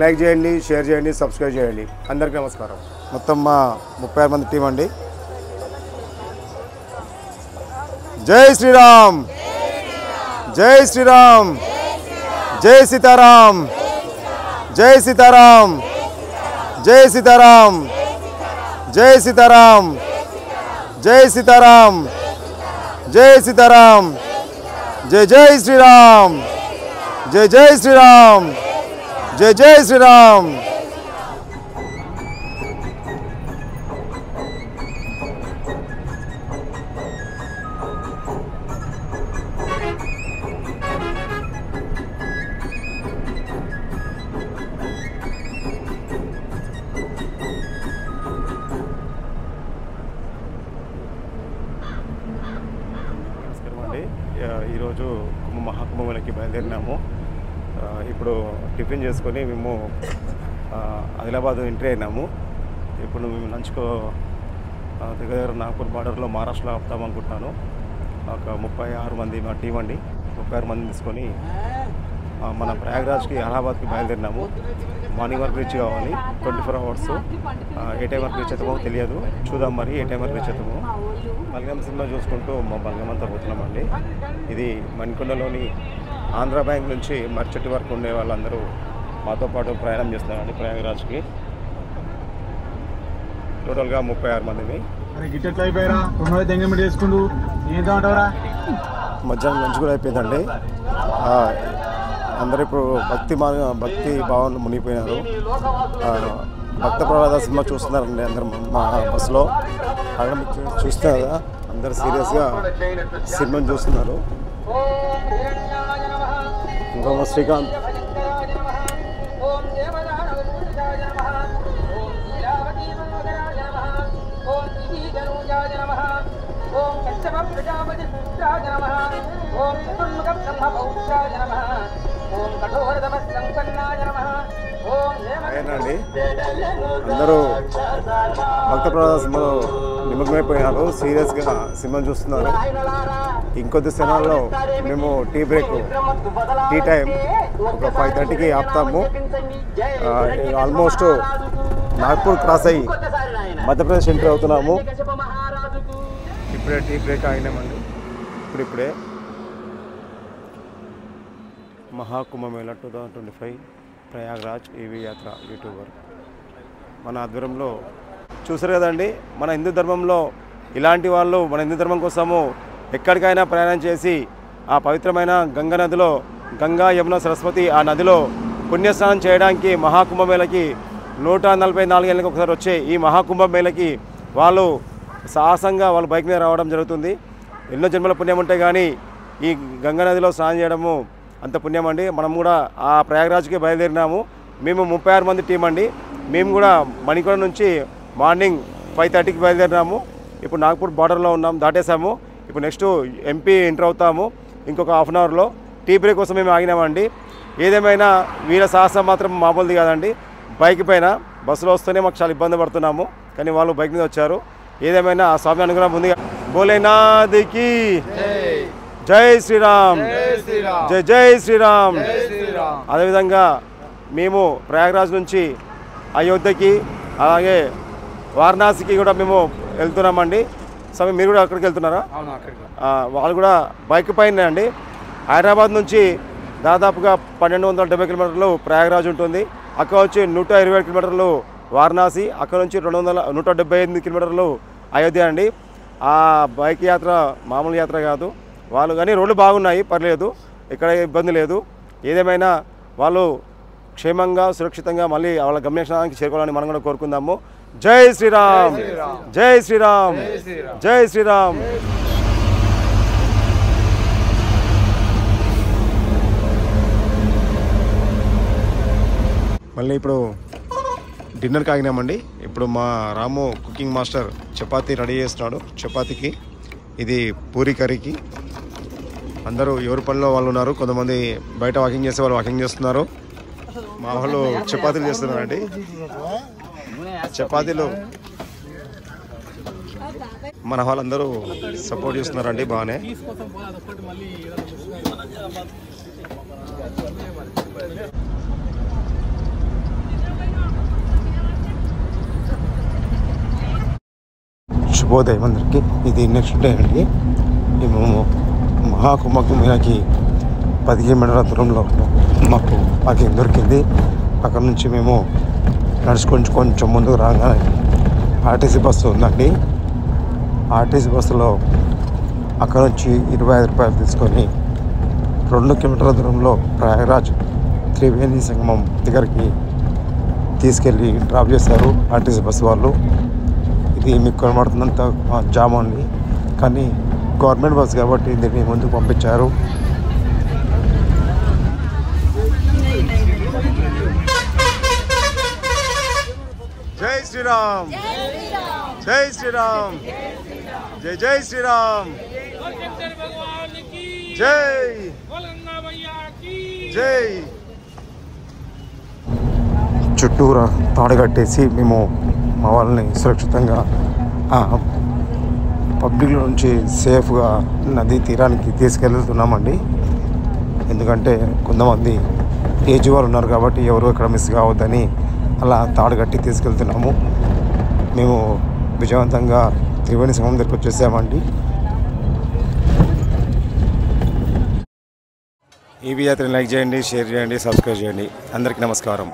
Like చేయండి, share చేయండి, subscribe చేయండి. అందరికీ నమస్కారం. మొత్తం మా 36 మంది టీం అండి. జై శ్రీరామ్, జై శ్రీరామ్, జై సీతారాం, జై సీతారాం, జై సీతారాం, జై సీతారాం, జై సీతారాం, జై సీతారాం, జై జై శ్రీరామ్, జై జై శ్రీరామ్, జై జై శ్రీరామ్. ఈరోజు మహాకుంభమేళకి బయలుదేరినాము. ఇప్పుడు టిఫిన్ చేసుకొని మేము ఆదిలాబాద్ ఎంట్రీ అయినాము. ఇప్పుడు మేము లంచ్కో దగ్గర నాగపూర్ బార్డర్లో మహారాష్ట్రలో ఆపుతాం అనుకుంటున్నాను. ఒక 36 మంది మా టీం అండి. 36 మంది తీసుకొని మన ప్రయాగ్రాజ్కి అలహాబాద్కి బయలుదేరినాము. మార్నింగ్ వరకు రీచ్ కావాలి. 24 అవర్స్. ఏ టైం వరకు రీచ్ అవుతామో తెలియదు, చూద్దాం మరి ఏ టైం వరకు రీచ్ అవుతామో. బల్గం సినిమా చూసుకుంటూ మా బల్గం అంతా పోతున్నామండి. ఇది మణికొండలోని ఆంధ్ర బ్యాంక్ నుంచి మర్చెట్టి వరకు ఉండే వాళ్ళందరూ మాతో పాటు ప్రయాణం చేస్తున్నారండి ప్రయాగ్రాజ్కి. టోటల్గా 36 మందిని. మధ్యాహ్నం లంచ్ కూడా అయిపోయిందండి. అందరూ ఇప్పుడు భక్తి భావనలు మునిగిపోయినారు. భక్త ప్రహ్లాద సినిమా చూస్తున్నారండి అందరు మా బస్సులో. అక్కడ చూస్తున్నారు కదా, అందరు సీరియస్గా సినిమాని చూస్తున్నారు. ఇంకా శ్రీకాంత్ అయినండి. అందరూ భక్త ప్రహ్లాద సినిమాలో నిమగ్నమైపోయినారు, సీరియస్గా సినిమాని చూస్తున్నారు. ఇంకొద్ది క్షణాల్లో మేము టీ బ్రేక్, టీ టైం ఒక 5:30కి ఆపుతాము. ఆల్మోస్ట్ నాగ్పూర్ క్రాస్ అయ్యి మధ్యప్రదేశ్ ఎంట్రీ అవుతున్నాము. ఇప్పుడే టీ బ్రేక్ అయినామండి. ఇప్పుడే మహాకుంభమేళ 2025 ప్రయాగ్రాజ్ ఈవీ యాత్ర యూట్యూబర్ మన ఆధ్వర్యంలో చూసారు కదండి. మన హిందూ ధర్మంలో ఇలాంటి వాళ్ళు మన హిందూ ధర్మం కోసము ఎక్కడికైనా ప్రయాణం చేసి ఆ పవిత్రమైన గంగా నదిలో, గంగా యమున సరస్వతి ఆ నదిలో పుణ్యస్నానం చేయడానికి మహాకుంభమేళకి 144 ఏళ్ళకి ఒకసారి వచ్చే ఈ మహాకుంభమేళకి వాళ్ళు సాహసంగా వాళ్ళు బైక్ మీద రావడం జరుగుతుంది. ఎన్నో జన్మల పుణ్యం ఉంటాయి, కానీ ఈ గంగా నదిలో స్నానం చేయడము అంత పుణ్యం అండి. మనం కూడా ఆ ప్రయాగ్రాజ్కి బయలుదేరినాము. మేము 36 మంది టీం అండి. మేము కూడా మణికొండ నుంచి మార్నింగ్ 5:30కి బయలుదేరినాము. ఇప్పుడు నాగపూర్ బార్డర్లో ఉన్నాం, దాటేసాము. ఇప్పుడు నెక్స్ట్ ఎంపీ ఎంటర్ అవుతాము ఇంకొక హాఫ్ అన్ అవర్లో. టీ బ్రేక్ కోసం మేము ఆగినామండి. ఏదేమైనా వీళ్ళ సాహసం మాత్రం మామూలుది కాదండి. బైక్ పైన బస్సులో వస్తూనే మాకు చాలా ఇబ్బంది పడుతున్నాము, కానీ వాళ్ళు బైక్ మీద వచ్చారు. ఏదేమైనా ఆ స్వామి అనుగ్రహం ఉంది. భోలేనాథ్కి జై శ్రీరామ్, జై జై శ్రీరామ్. అదేవిధంగా మేము ప్రయాగ్రాజ్ నుంచి అయోధ్యకి అలాగే వారణాసికి కూడా మేము వెళ్తున్నామండి. స్వామి మీరు కూడా అక్కడికి వెళ్తున్నారా? వాళ్ళు కూడా బైక్ పైన అండి. హైదరాబాద్ నుంచి దాదాపుగా 1270 కిలోమీటర్లు ప్రయాగ్రాజ్ ఉంటుంది. అక్కడ వచ్చి 127 కిలోమీటర్లు వారణాసి, అక్కడ నుంచి 178 కిలోమీటర్లు అయోధ్య అండి. ఆ బైక్ యాత్ర మామూలు యాత్ర కాదు. వాళ్ళు కానీ రోడ్లు బాగున్నాయి, పర్లేదు, ఇక్కడ ఇబ్బంది లేదు. ఏదేమైనా వాళ్ళు క్షేమంగా సురక్షితంగా మళ్ళీ వాళ్ళ గమ్యస్థానానికి చేరుకోవాలని మనం కూడా కోరుకుందాము. జై శ్రీరామ్, జై శ్రీరామ్, జై శ్రీరామ్. మళ్ళీ ఇప్పుడు డిన్నర్కి ఆగినామండి. ఇప్పుడు మా రాము కుకింగ్ మాస్టర్ చపాతీ రెడీ చేస్తున్నాడు. చపాతీకి ఇది పూరి కర్రీకి. అందరూ ఎవరి పనిలో వాళ్ళు ఉన్నారు. కొంతమంది బయట వాకింగ్ చేసే వాళ్ళు వాకింగ్ చేస్తున్నారు. మా వాళ్ళు చపాతీలు చేస్తున్నారండి. చపాతీలు మన వాళ్ళందరూ సపోర్ట్ చేస్తున్నారండి బాగానే. శుభోదయం అందరికీ. ఇది నెక్స్ట్ డే అండి. మేము మహాకుంభమేళకి 15 కిలోమీటర్ల దూరంలో మాకు పార్కింగ్ దొరికింది. అక్కడ నుంచి మేము నడుచుకొని కొంచెం ముందుకు రాగానే ఆర్టీసీ బస్సు ఉందండి. ఆర్టీసీ బస్సులో అక్కడ నుంచి 25 రూపాయలు తీసుకొని 2 కిలోమీటర్ల దూరంలో ప్రయాగరాజ్ త్రివేణి సంగమం దగ్గరికి తీసుకెళ్ళి డ్రాప్ చేశారు ఆర్టీసీ బస్సు వాళ్ళు. ఇది మీకు కనబడుతున్నంత జామ్ అండి, కానీ గవర్నమెంట్ బస్ కాబట్టి దీన్ని ముందుకు పంపించారు. జై శ్రీరామ్, జై శ్రీరామ్, జై జై శ్రీరామ్, జై జై. చుట్టూరా తాడు కట్టేసి మేము మా వాళ్ళని సురక్షితంగా పబ్లిక్ నుంచి సేఫ్గా నదీ తీరానికి తీసుకెళ్తున్నామండి. ఎందుకంటే కొంతమంది ఏజ్ వాళ్ళు ఉన్నారు కాబట్టి ఎవరు ఎక్కడ మిస్ కావద్దని అలా తాడు కట్టి తీసుకెళ్తున్నాము. మేము విజయవంతంగా త్రివేణి సంగమం దగ్గరికి వచ్చేసామండి. ఈ వీడియోని లైక్ చేయండి, షేర్ చేయండి, సబ్స్క్రైబ్ చేయండి. అందరికీ నమస్కారం.